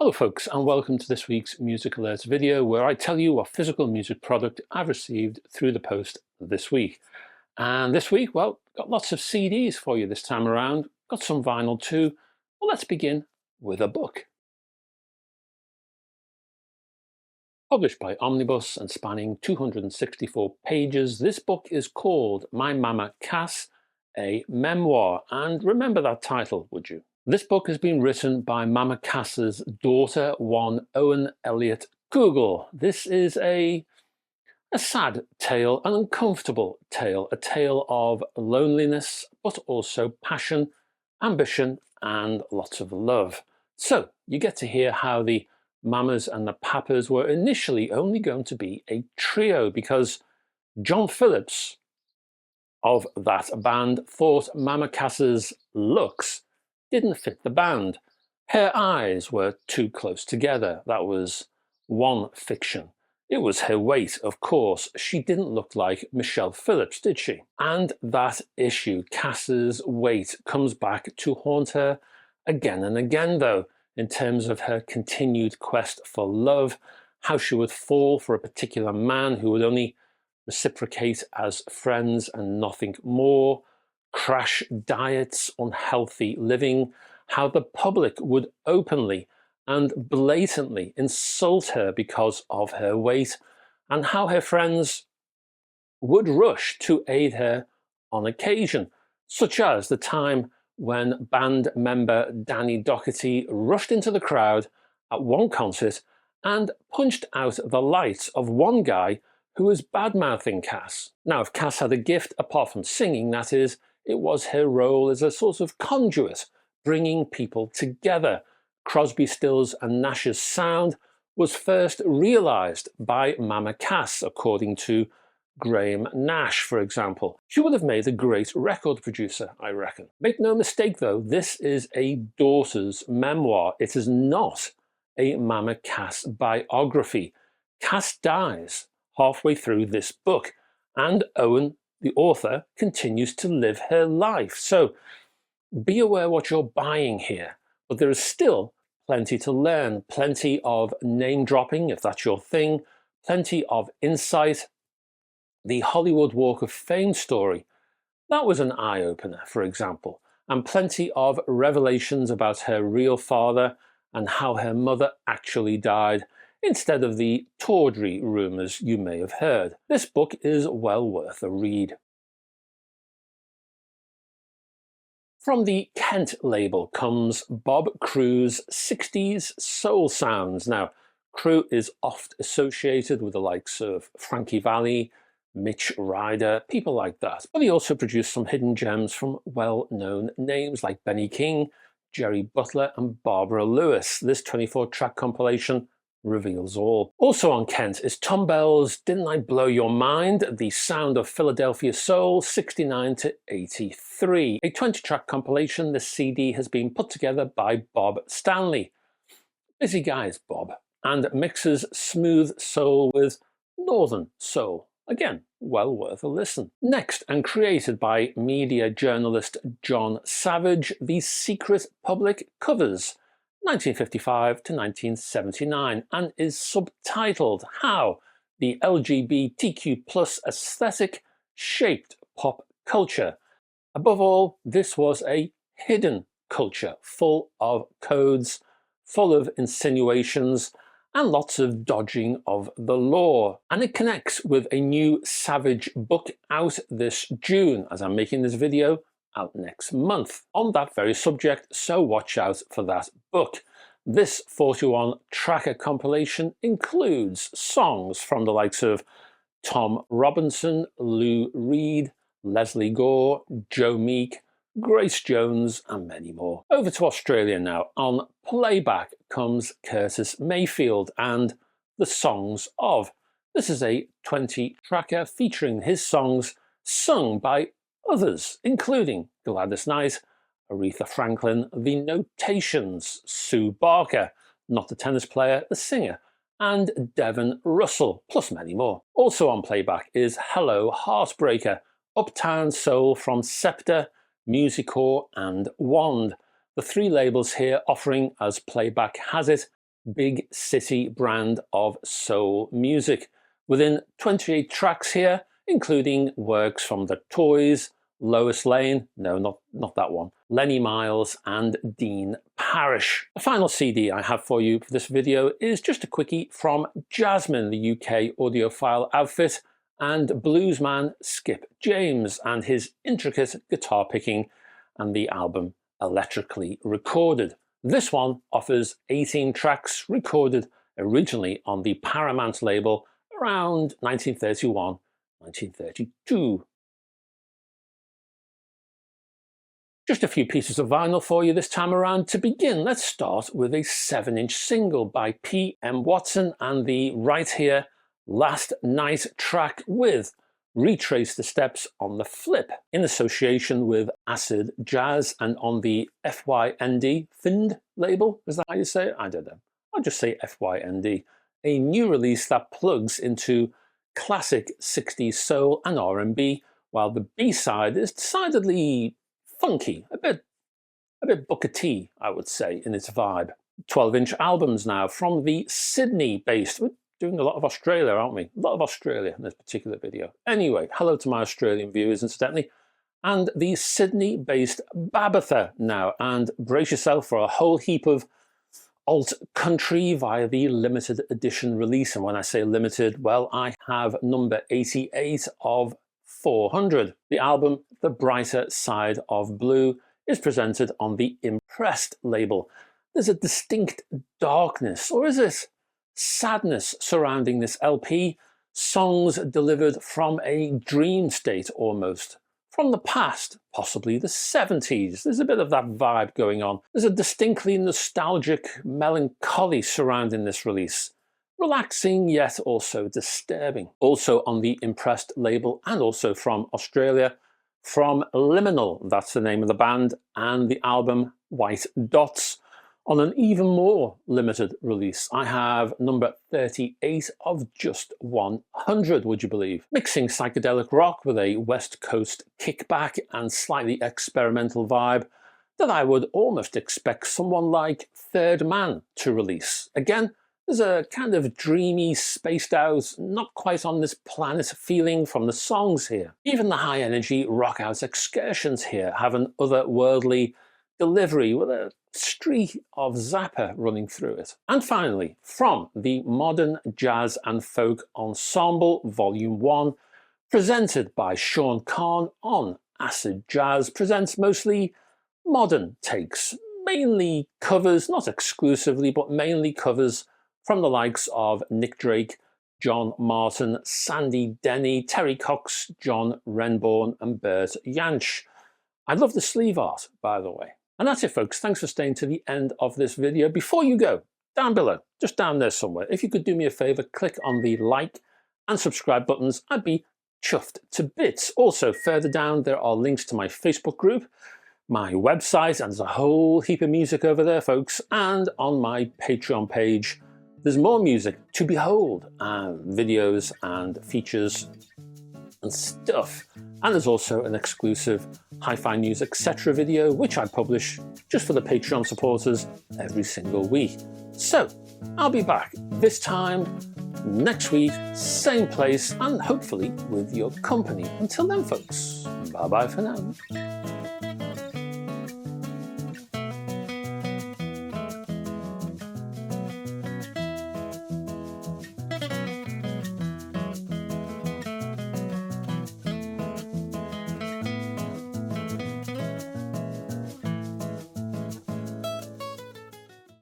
Hello folks, and welcome to this week's Music Alerts video where I tell you what physical music product I've received through the post this week. And this week, well, got lots of CDs for you this time around, got some vinyl too. Well, let's begin with a book. Published by Omnibus and spanning 264 pages, this book is called My Mama Cass, a Memoir. And remember that title, would you? This book has been written by Mama Cass's daughter, one Owen Elliott Google. This is a sad tale, an uncomfortable tale, a tale of loneliness, but also passion, ambition, and lots of love. So you get to hear how the Mamas and the Papas were initially only going to be a trio because John Phillips of that band thought Mama Cass's looks didn't fit the band. Her eyes were too close together. That was one fiction. It was her weight, of course. She didn't look like Michelle Phillips, did she? And that issue, Cass's weight, comes back to haunt her again and again, though, in terms of her continued quest for love, how she would fall for a particular man who would only reciprocate as friends and nothing more, crash diets, unhealthy living, how the public would openly and blatantly insult her because of her weight, and how her friends would rush to aid her on occasion, such as the time when band member Danny Doherty rushed into the crowd at one concert and punched out the lights of one guy who was bad-mouthing Cass. Now, if Cass had a gift, apart from singing, that is, it was her role as a sort of conduit, bringing people together. Crosby, Stills and Nash's sound was first realised by Mama Cass, according to Graham Nash, for example. She would have made a great record producer, I reckon. Make no mistake, though, this is a daughter's memoir. It is not a Mama Cass biography. Cass dies halfway through this book, and Owen, the author, continues to live her life. So be aware what you're buying here, but there is still plenty to learn, plenty of name dropping, if that's your thing, plenty of insight. The Hollywood Walk of Fame story, that was an eye-opener, for example, and plenty of revelations about her real father and how her mother actually died, instead of the tawdry rumours you may have heard. This book is well worth a read. From the Kent label comes Bob Crewe's 60s Soul Sounds. Now, Crewe is oft associated with the likes of Frankie Valli, Mitch Ryder, people like that. But he also produced some hidden gems from well-known names like Benny King, Jerry Butler and Barbara Lewis. This 24-track compilation reveals all. Also on Kent is Thom Bell's Didn't I Blow Your Mind? The Sound of Philadelphia Soul, 69 to 83. A 20-track compilation. This CD has been put together by Bob Stanley. Busy guy is Bob, and mixes smooth soul with northern soul. Again, well worth a listen. Next, and created by media journalist Jon Savage, The Secret Public Covers, 1955 to 1979, and is subtitled How the LGBTQ+ aesthetic shaped pop culture. Above all, this was a hidden culture, full of codes, full of insinuations, and lots of dodging of the law. And it connects with a new Savage book out this June, as I'm making this video, out next month on that very subject, so watch out for that book. This 41-tracker compilation includes songs from the likes of Tom Robinson, Lou Reed, Leslie Gore, Joe Meek, Grace Jones and many more. Over to Australia now. On playback comes Curtis Mayfield and The Songs Of. This is a 20-tracker featuring his songs sung by others, including Gladys Knight, Aretha Franklin, The Notations, Sue Barker, not the tennis player, the singer, and Devon Russell, plus many more. Also on playback is Hello Heartbreaker, Uptown Soul from Scepter, Musicore and Wand. The three labels here offering, as playback has it, big city brand of soul music. Within 28 tracks here, including works from The Toys, Lois Lane, no, not that one, Lenny Miles and Dean Parrish. The final CD I have for you for this video is just a quickie from Jasmine, the UK audiophile outfit, and bluesman Skip James and his intricate guitar picking and the album electrically recorded. This one offers 18 tracks recorded originally on the Paramount label around 1931, 1932. Just a few pieces of vinyl for you this time around. To begin, let's start with a 7-inch single by P.M. Warson and the Right Here, Last Night track with Retrace the Steps on the Flip in association with Acid Jazz and on the FYND label. Is that how you say it? I don't know. I'll just say FYND. A new release that plugs into classic 60s soul and R&B, while the B-side is decidedly funky, a bit Booker T, I would say, in its vibe. 12-inch albums now from the Sydney-based, we're doing a lot of Australia, aren't we? A lot of Australia in this particular video. Anyway, hello to my Australian viewers, incidentally. And the Sydney-based Babitha now, and brace yourself for a whole heap of alt country via the limited edition release. And when I say limited, well, I have number 88 of 400. The album The Brighter Side of Blue is presented on the Impressed label. There's a distinct darkness, or is it sadness, surrounding this LP. Songs delivered from a dream state almost. From the past, possibly the 70s. There's a bit of that vibe going on. There's a distinctly nostalgic melancholy surrounding this release. Relaxing, yet also disturbing. Also on the Impressed label, and also from Australia, from Liminal, that's the name of the band, and the album White Dots. On an even more limited release, I have number 38 of just 100, would you believe? Mixing psychedelic rock with a West Coast kickback and slightly experimental vibe that I would almost expect someone like Third Man to release. Again, there's a kind of dreamy, spaced out, not quite on this planet feeling from the songs here. Even the high energy rock out excursions here have an otherworldly delivery with a streak of Zappa running through it. And finally, from the Modern Jazz and Folk Ensemble Volume 1, presented by Sean Kahn on Acid Jazz, presents mostly modern takes, mainly covers, not exclusively, but mainly covers from the likes of Nick Drake, John Martin, Sandy Denny, Terry Cox, John Renbourn and Bert Jansch. I love the sleeve art, by the way. And that's it, folks. Thanks for staying to the end of this video. Before you go, down below, just down there somewhere, if you could do me a favor, click on the like and subscribe buttons. I'd be chuffed to bits. Also, further down, there are links to my Facebook group, my website, and there's a whole heap of music over there, folks. And on my Patreon page, there's more music to behold, and videos and features and stuff. And there's also an exclusive Hi-Fi News Etc. video, which I publish just for the Patreon supporters every single week. So, I'll be back this time next week, same place, and hopefully with your company. Until then, folks, bye-bye for now.